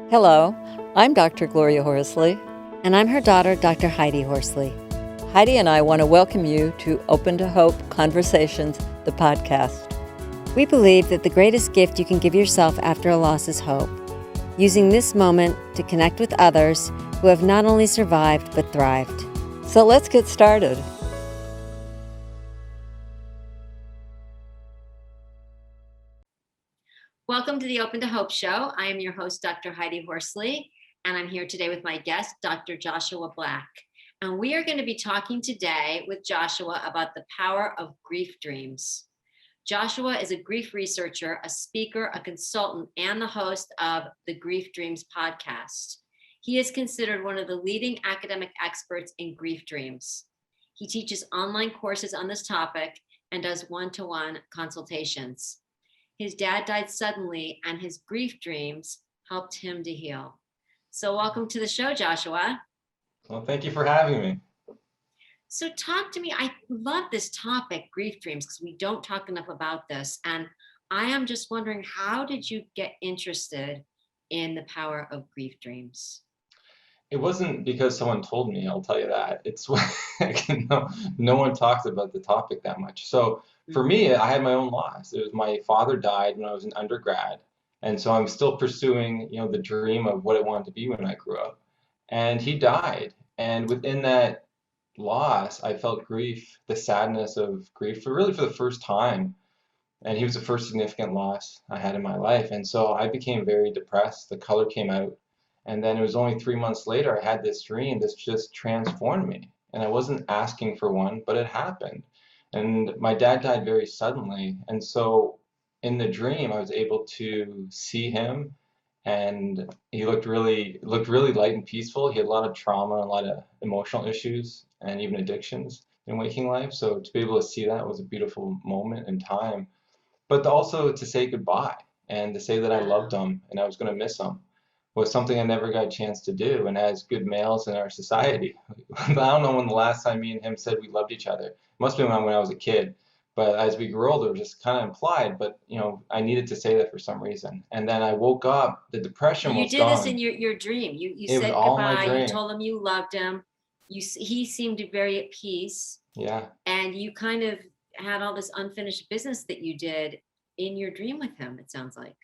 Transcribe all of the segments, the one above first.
Hello, I'm Dr. Gloria Horsley. And I'm her daughter, Dr. Heidi Horsley. Heidi and I want to welcome you to Open to Hope Conversations, the podcast. We believe that the greatest gift you can give yourself after a loss is hope, using this moment to connect with others who have not only survived but thrived. So let's get started. Welcome to the Open to Hope Show. I am your host, Dr. Heidi Horsley, and I'm here today with my guest, Dr. Joshua Black. And we are going to be talking today with Joshua about the power of grief dreams. Joshua is a grief researcher, a speaker, a consultant, and the host of the Grief Dreams podcast. He is considered one of the leading academic experts in grief dreams. He teaches online courses on this topic and does one-to-one consultations. His dad died suddenly, and his grief dreams helped him to heal. So welcome to the show, Joshua. Well, thank you for having me. So talk to me. I love this topic, grief dreams, because we don't talk enough about this. And I am just wondering, how did you get interested in the power of grief dreams? It wasn't because someone told me, I'll tell you that. It's no one talks about the topic that much. So for me, I had my own loss. It was my father died when I was an undergrad. And so I'm still pursuing, the dream of what I wanted to be when I grew up. And he died. And within that loss, I felt grief, the sadness of grief, for the first time. And he was the first significant loss I had in my life. And so I became very depressed. The color came out. And then it was only 3 months later, I had this dream. This just transformed me. And I wasn't asking for one, but it happened. And my dad died very suddenly. And so in the dream, I was able to see him, and he looked really light and peaceful. He had a lot of trauma, a lot of emotional issues, and even addictions in waking life. So to be able to see that was a beautiful moment in time. But also to say goodbye and to say that I loved him and I was going to miss him was something I never got a chance to do. And as good males in our society, I don't know when the last time me and him said we loved each other. It must have been when I was a kid. But as we grew older, it was just kind of implied. But I needed to say that for some reason. And then I woke up, the depression You was did gone. this in your dream. You It was said all my goodbye. You dream. told him you loved him. He seemed very at peace. Yeah. And you kind of had all this unfinished business that you did in your dream with him, it sounds like.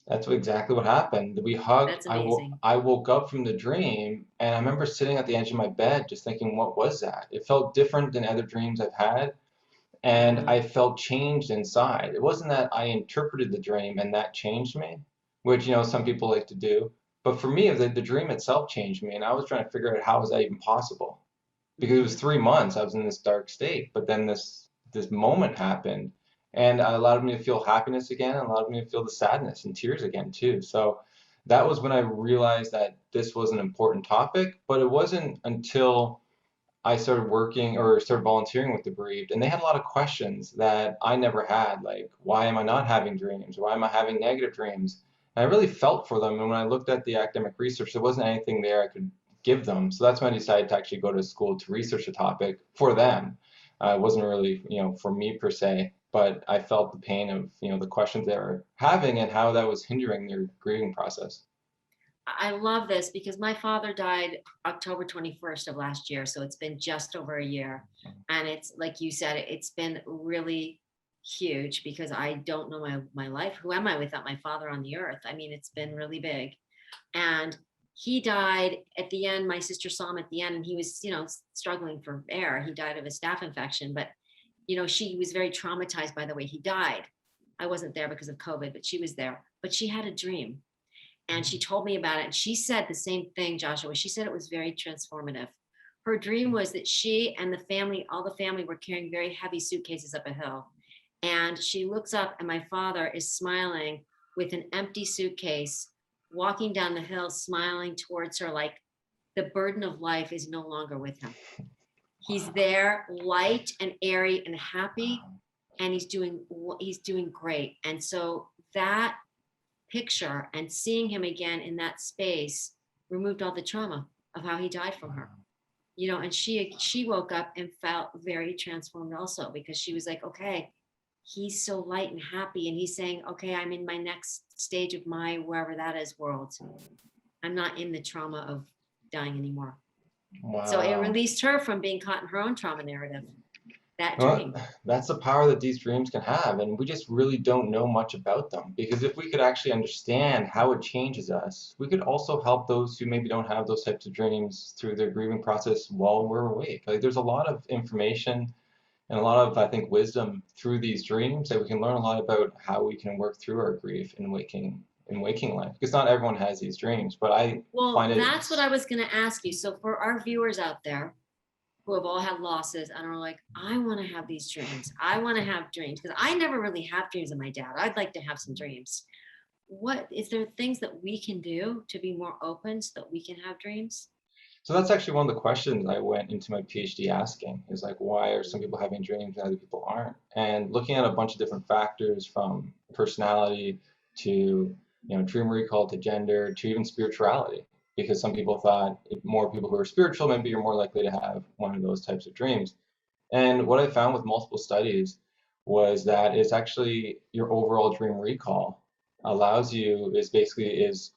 That's exactly what happened. We hugged. That's amazing. I woke up from the dream, and I remember sitting at the edge of my bed just thinking, what was that? It felt different than other dreams I've had, and I felt changed inside. It wasn't that I interpreted the dream and that changed me, which, some people like to do. But for me, the dream itself changed me, and I was trying to figure out how was that even possible? Because it was 3 months I was in this dark state, but then this moment happened, and it allowed me to feel happiness again, and allowed me to feel the sadness and tears again too. So that was when I realized that this was an important topic. But it wasn't until I started working or started volunteering with the bereaved, and they had a lot of questions that I never had, like, why am I not having dreams? Why am I having negative dreams? And I really felt for them, and when I looked at the academic research, there wasn't anything there I could give them. So that's when I decided to actually go to school to research the topic for them. It wasn't really, for me per se, but I felt the pain of, the questions they were having and how that was hindering their grieving process. I love this because my father died October 21st of last year. So it's been just over a year. And it's like you said, it's been really huge because I don't know my life. Who am I without my father on the earth? I mean, it's been really big. And he died at the end. My sister saw him at the end, and he was, struggling for air. He died of a staph infection, but, she was very traumatized by the way he died. I wasn't there because of COVID, but she was there. But she had a dream. And she told me about it. And she said the same thing, Joshua. She said it was very transformative. Her dream was that she and the family, all the family, were carrying very heavy suitcases up a hill. And she looks up, and my father is smiling with an empty suitcase, walking down the hill, smiling towards her like the burden of life is no longer with him. He's there, light and airy and happy, and he's doing great. And so that picture and seeing him again in that space removed all the trauma of how he died from her. And she woke up and felt very transformed also, because she was like, okay, he's so light and happy, and he's saying, okay, I'm in my next stage of my wherever that is world. I'm not in the trauma of dying anymore. So it Wow. released her from being caught in her own trauma narrative, that Well, dream. that's the power that these dreams can have, and we just really don't know much about them. Because if we could actually understand how it changes us, we could also help those who maybe don't have those types of dreams through their grieving process while we're awake. Like there's a lot of information and a lot of, I think, wisdom through these dreams that we can learn a lot about how we can work through our grief in waking life. Because not everyone has these dreams, but I Well, find it. that's what I was going to ask you. So for our viewers out there who have all had losses and are like, I want to have these dreams. I want to have dreams because I never really have dreams of my dad. I'd like to have some dreams. What is there things that we can do to be more open so that we can have dreams? So that's actually one of the questions I went into my PhD asking is like, why are some people having dreams and other people aren't? And looking at a bunch of different factors from personality to, dream recall to gender to even spirituality, because some people thought if more people who are spiritual, maybe you're more likely to have one of those types of dreams. And what I found with multiple studies was that it's actually your overall dream recall allows you is basically is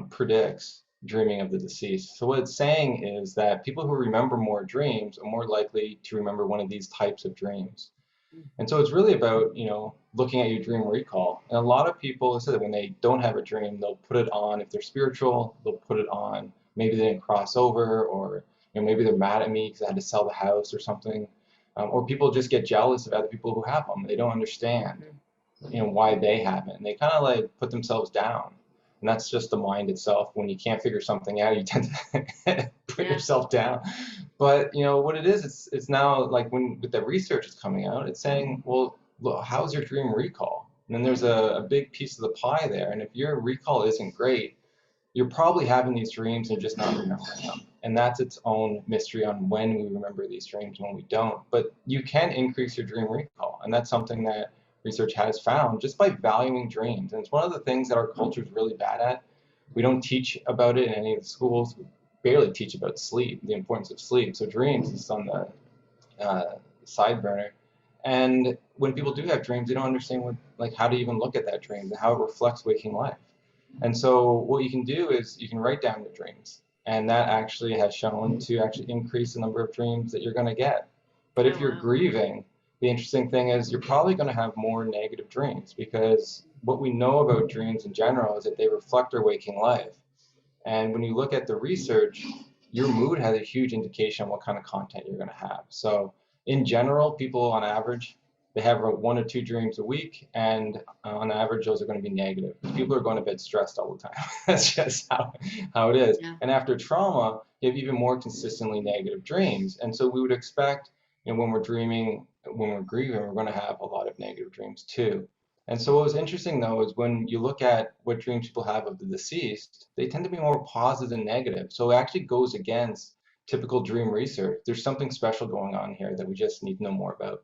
predicts dreaming of the deceased. So what it's saying is that people who remember more dreams are more likely to remember one of these types of dreams. And so it's really about, looking at your dream recall. And a lot of people say that when they don't have a dream, they'll put it on. If they're spiritual, they'll put it on. Maybe they didn't cross over, or maybe they're mad at me because I had to sell the house or something. Or people just get jealous of other people who have them. They don't understand, why they haven't. And they kind of like put themselves down. And that's just the mind itself. When you can't figure something out, you tend to put yourself down. But what it is, it's now like when with the research is coming out, it's saying, well, look, how's your dream recall? And then there's a big piece of the pie there. And if your recall isn't great, you're probably having these dreams and just not remembering them. And that's its own mystery on when we remember these dreams and when we don't. But you can increase your dream recall. And that's something that research has found just by valuing dreams. And it's one of the things that our culture is really bad at. We don't teach about it in any of the schools. We barely teach about sleep, the importance of sleep. So dreams is on the side burner. And when people do have dreams, they don't understand how to even look at that dream and how it reflects waking life. And so what you can do is you can write down your dreams. And that actually has shown to actually increase the number of dreams that you're going to get. But if you're grieving, the interesting thing is you're probably going to have more negative dreams, because what we know about dreams in general is that they reflect our waking life. And when you look at the research, your mood has a huge indication on what kind of content you're going to have. So in general, people on average, they have 1 or 2 dreams a week, and on average, those are going to be negative. People are going to bed stressed all the time. That's just how it is. Yeah. And after trauma, you have even more consistently negative dreams. And so we would expect, when we're dreaming, when we're grieving, we're going to have a lot of negative dreams too. And so what was interesting though is when you look at what dreams people have of the deceased, they tend to be more positive than negative. So it actually goes against typical dream research. There's something special going on here that we just need to know more about.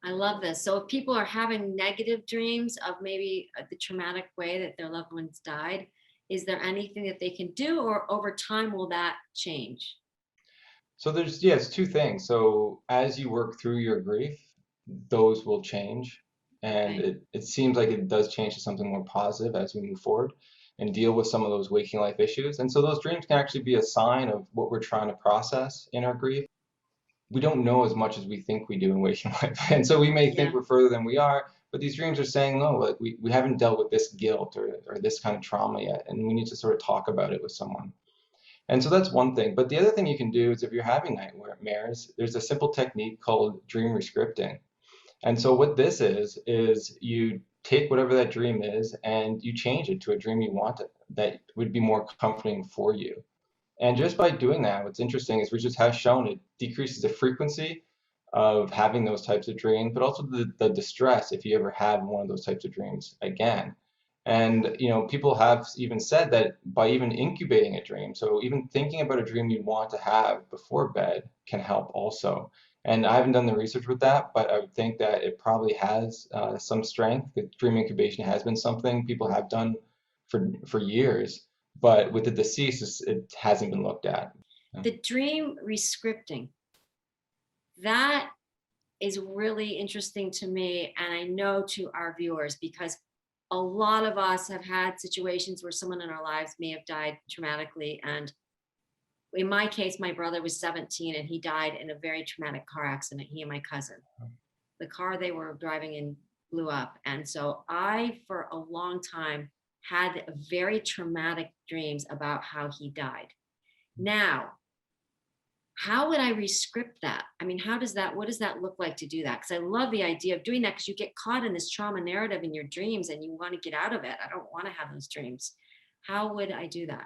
I love this. So if people are having negative dreams of maybe the traumatic way that their loved ones died, is there anything that they can do, or over time will that change? So it's 2 things. So as you work through your grief, those will change. And Okay. it seems like it does change to something more positive as we move forward and deal with some of those waking life issues. And so those dreams can actually be a sign of what we're trying to process in our grief. We don't know as much as we think we do in waking life. And so we may think Yeah. we're further than we are, but these dreams are saying, no, like we haven't dealt with this guilt or this kind of trauma yet. And we need to sort of talk about it with someone. And so that's one thing. But the other thing you can do is if you're having nightmares, there's a simple technique called dream rescripting. And so what this is you take whatever that dream is and you change it to a dream you want that would be more comforting for you. And just by doing that, what's interesting is research has shown it decreases the frequency of having those types of dreams, but also the distress if you ever have one of those types of dreams again. And people have even said that by even incubating a dream, so even thinking about a dream you want to have before bed can help also. And I haven't done the research with that, but I would think that it probably has some strength. The dream incubation has been something people have done for years, but with the deceased, it hasn't been looked at. The dream rescripting, that is really interesting to me, and I know to our viewers, because a lot of us have had situations where someone in our lives may have died traumatically. And in my case, my brother was 17 and he died in a very traumatic car accident, he and my cousin. The car they were driving in blew up. And so I, for a long time, had very traumatic dreams about how he died. Now, how would I rescript that? I mean, what does that look like to do that? Because I love the idea of doing that, because you get caught in this trauma narrative in your dreams and you want to get out of it. I don't want to have those dreams. How would I do that?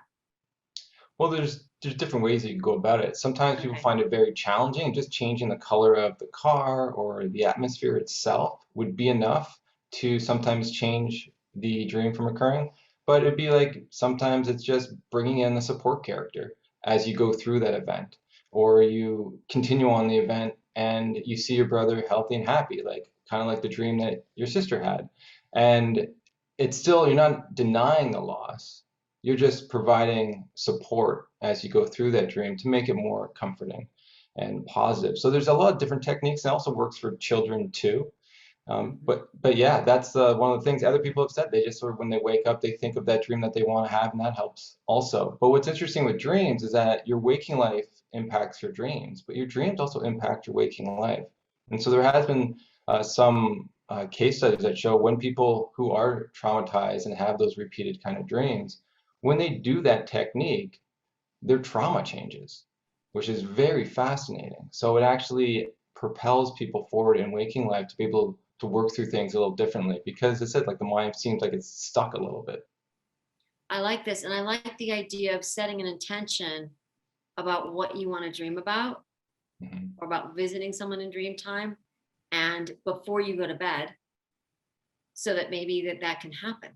Well, there's different ways that you can go about it. Sometimes people Okay. find it very challenging, and just changing the color of the car or the atmosphere itself would be enough to sometimes change the dream from occurring. But it'd be like sometimes it's just bringing in a support character as you go through that event, or you continue on the event and you see your brother healthy and happy, like kind of like the dream that your sister had. And it's still, you're not denying the loss, you're just providing support as you go through that dream to make it more comforting and positive. So there's a lot of different techniques. It also works for children too. But yeah, that's one of the things other people have said. They just sort of, when they wake up, they think of that dream that they want to have, and that helps also. But what's interesting with dreams is that your waking life impacts your dreams, but your dreams also impact your waking life. And so there has been some case studies that show when people who are traumatized and have those repeated kind of dreams, when they do that technique, their trauma changes, which is very fascinating. So it actually propels people forward in waking life to be able to work through things a little differently, because as I said, like the mind seems like it's stuck a little bit. I like this. And I like the idea of setting an intention about what you want to dream about, Mhm. or about visiting someone in dream time, and before you go to bed, so that maybe that can happen.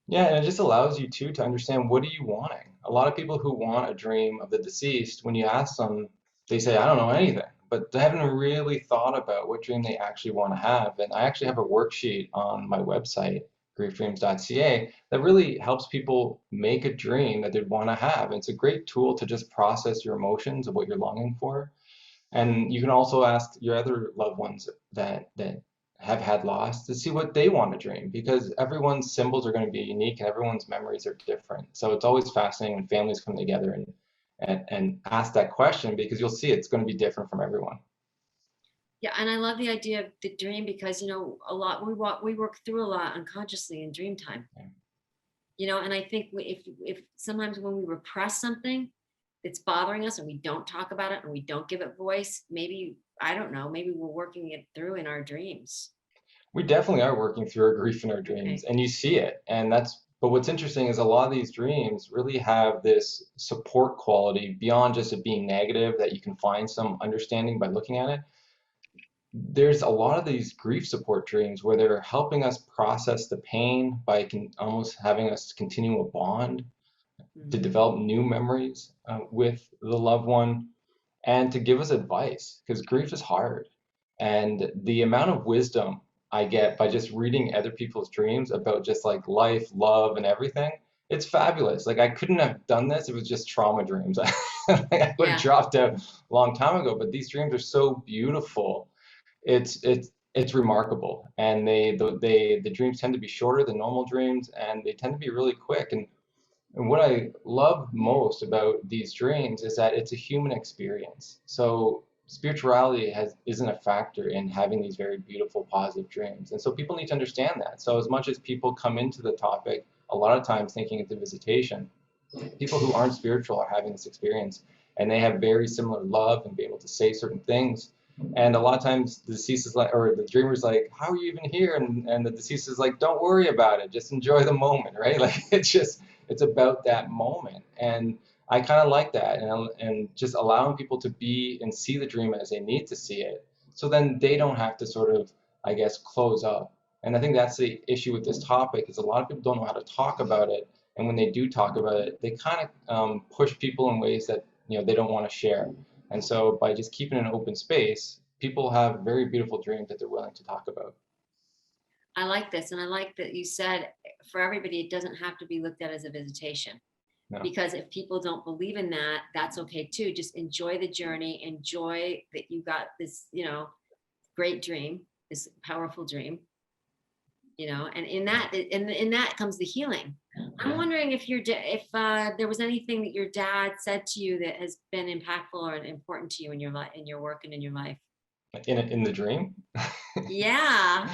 Yeah, and it just allows you too to understand, what are you wanting? A lot of people who want a dream of the deceased, when you ask them, they say, I don't know anything, but they haven't really thought about what dream they actually want to have. And I actually have a worksheet on my website, griefdreams.ca, that really helps people make a dream that they'd want to have. And it's a great tool to just process your emotions of what you're longing for. And you can also ask your other loved ones that have had loss to see what they want to dream, because everyone's symbols are going to be unique and everyone's memories are different. So it's always fascinating when families come together and ask that question, because you'll see it's going to be different from everyone. Yeah, and I love the idea of the dream, because a lot we work through a lot unconsciously in dream time. Yeah. And I think if sometimes when we repress something that's bothering us and we don't talk about it and we don't give it voice, maybe, I don't know, maybe we're working it through in our dreams. We definitely are working through our grief in our dreams, Okay. and you see it. But what's interesting is a lot of these dreams really have this support quality beyond just it being negative, that you can find some understanding by looking at it. There's a lot of these grief support dreams where they're helping us process the pain by almost having us continue a bond, to Mhm. develop new memories with the loved one, and to give us advice, because grief is hard. And the amount of wisdom I get by just reading other people's dreams about just like life, love, and everything, it's fabulous. Like I couldn't have done this if it was just trauma dreams. Like, I would have Yeah. dropped out a long time ago, but these dreams are so beautiful. It's remarkable, and the dreams tend to be shorter than normal dreams, and they tend to be really quick. And what I love most about these dreams is that it's a human experience. So spirituality isn't a factor in having these very beautiful, positive dreams. And so people need to understand that. So as much as people come into the topic a lot of times thinking it's a visitation, people who aren't spiritual are having this experience, and they have very similar love and be able to say certain things. And a lot of times the deceased is like, or the dreamer's like, how are you even here? And the deceased is like, don't worry about it, just enjoy the moment, right? Like it's about that moment. And I kind of like that, and just allowing people to be and see the dream as they need to see it, so then they don't have to sort of, I guess, close up. And I think that's the issue with this topic, is a lot of people don't know how to talk about it, and when they do talk about it, they kind of push people in ways that they don't want to share. And so by just keeping an open space, people have very beautiful dreams that they're willing to talk about. I like this. And I like that you said, for everybody, it doesn't have to be looked at as a visitation. No. Because if people don't believe in that, that's okay too. Just enjoy the journey, enjoy that you got this, great dream, this powerful dream, and in that comes the healing. I'm wondering if there was anything that your dad said to you that has been impactful or important to you in your life, in your work and in your life. In the dream? Yeah.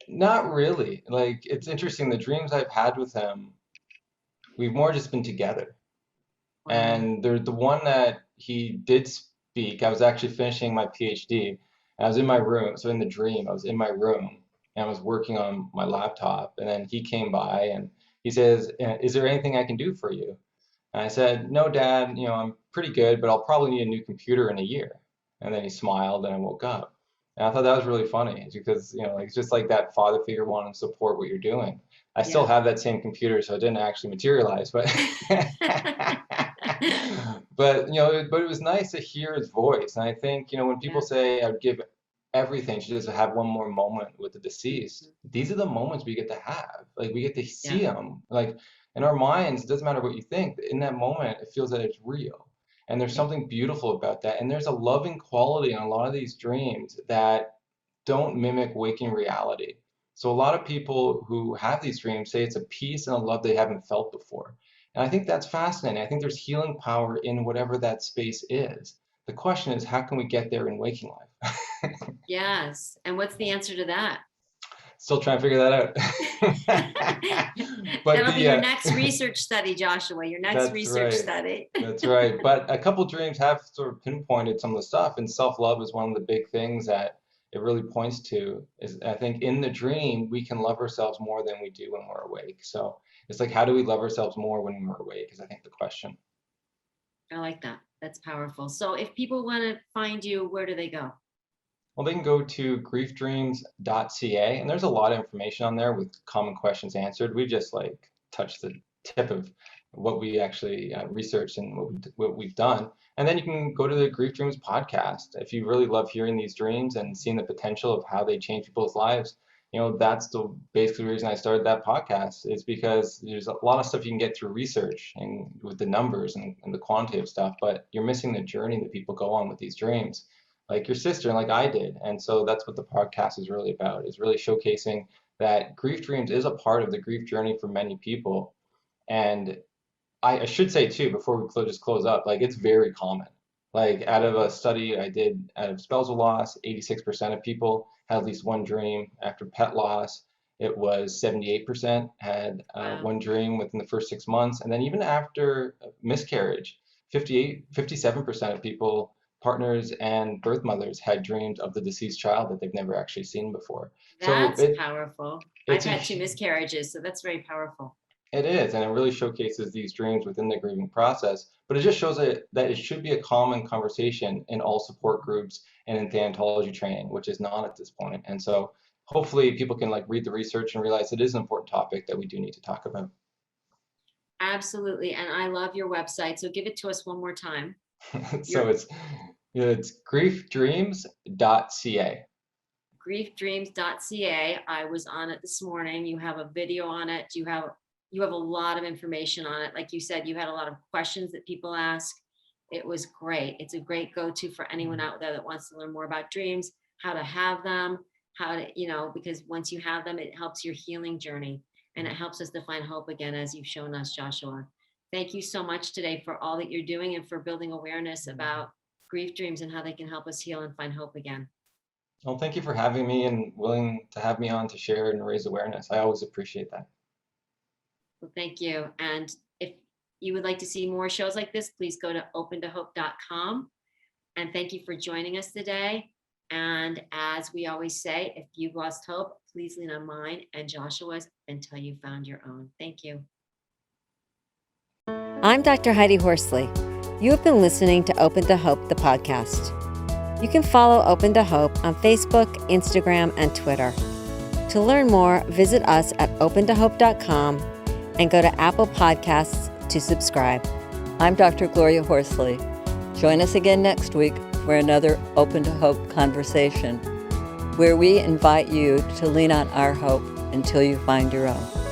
Not really. Like, it's interesting. The dreams I've had with him, we've more just been together. Wow. And the one that he did speak, I was actually finishing my PhD, and I was in my room. So in the dream, I was in my room and I was working on my laptop. And then he came by and he says, "Is there anything I can do for you?" And I said, "No, Dad, I'm pretty good, but I'll probably need a new computer in a year." And then he smiled and I woke up. And I thought that was really funny because, like, it's just like that father figure wanting to support what you're doing. I still have that same computer, so it didn't actually materialize, but but it was nice to hear his voice. And I think, when people say I would give everything to just have one more moment with the deceased, these are the moments we get to have. Like, we get to see them. Like, in our minds, it doesn't matter what you think. In that moment, it feels that it's real. And there's something beautiful about that. And there's a loving quality in a lot of these dreams that don't mimic waking reality. So a lot of people who have these dreams say it's a peace and a love they haven't felt before. And I think that's fascinating. I think there's healing power in whatever that space is. The question is, how can we get there in waking life? Yes. And what's the answer to that? Still trying to figure that out. But that'll be your next research study, Joshua, your next research study. That's right. But a couple dreams have sort of pinpointed some of the stuff, and self-love is one of the big things that it really points to. Is I think in the dream, we can love ourselves more than we do when we're awake. So it's like, how do we love ourselves more when we're awake is, I think, the question. I like that. That's powerful. So if people want to find you, where do they go? Well, they can go to griefdreams.ca, and there's a lot of information on there with common questions answered. We just like touched the tip of what we actually researched and what we've done. And then you can go to the Grief Dreams podcast. If you really love hearing these dreams and seeing the potential of how they change people's lives, that's the basically reason I started that podcast, is because there's a lot of stuff you can get through research and with the numbers and the quantitative stuff, but you're missing the journey that people go on with these dreams, like your sister and like I did. And so that's what the podcast is really about, is really showcasing that grief dreams is a part of the grief journey for many people. And I should say too, before we just close up, like, it's very common. Like, out of a study I did out of spousal loss, 86% of people had at least one dream. After pet loss, it was 78% had one dream within the first 6 months. And then even after miscarriage, 57% of people, partners and birth mothers, had dreams of the deceased child that they've never actually seen before. That's powerful. I've had 2 miscarriages, so that's very powerful. It is, and it really showcases these dreams within the grieving process, but it just shows that it should be a common conversation in all support groups and in thanatology training, which is not at this point. And so hopefully people can read the research and realize it is an important topic that we do need to talk about. Absolutely. And I love your website, so give it to us one more time. So it's griefdreams.ca. Griefdreams.ca. I was on it this morning. You have a video on it. You have a lot of information on it. Like you said, you had a lot of questions that people ask. It was great. It's a great go-to for anyone out there that wants to learn more about dreams, how to have them, how to, because once you have them, it helps your healing journey, and it helps us to find hope again, as you've shown us, Joshua. Thank you so much today for all that you're doing and for building awareness about grief dreams and how they can help us heal and find hope again. Well, thank you for having me and willing to have me on to share and raise awareness. I always appreciate that. Well, thank you. And if you would like to see more shows like this, please go to opentohope.com. And thank you for joining us today. And as we always say, if you've lost hope, please lean on mine and Joshua's until you found your own. Thank you. I'm Dr. Heidi Horsley. You have been listening to Open to Hope, the podcast. You can follow Open to Hope on Facebook, Instagram, and Twitter. To learn more, visit us at opentohope.com and go to Apple Podcasts to subscribe. I'm Dr. Gloria Horsley. Join us again next week for another Open to Hope conversation, where we invite you to lean on our hope until you find your own.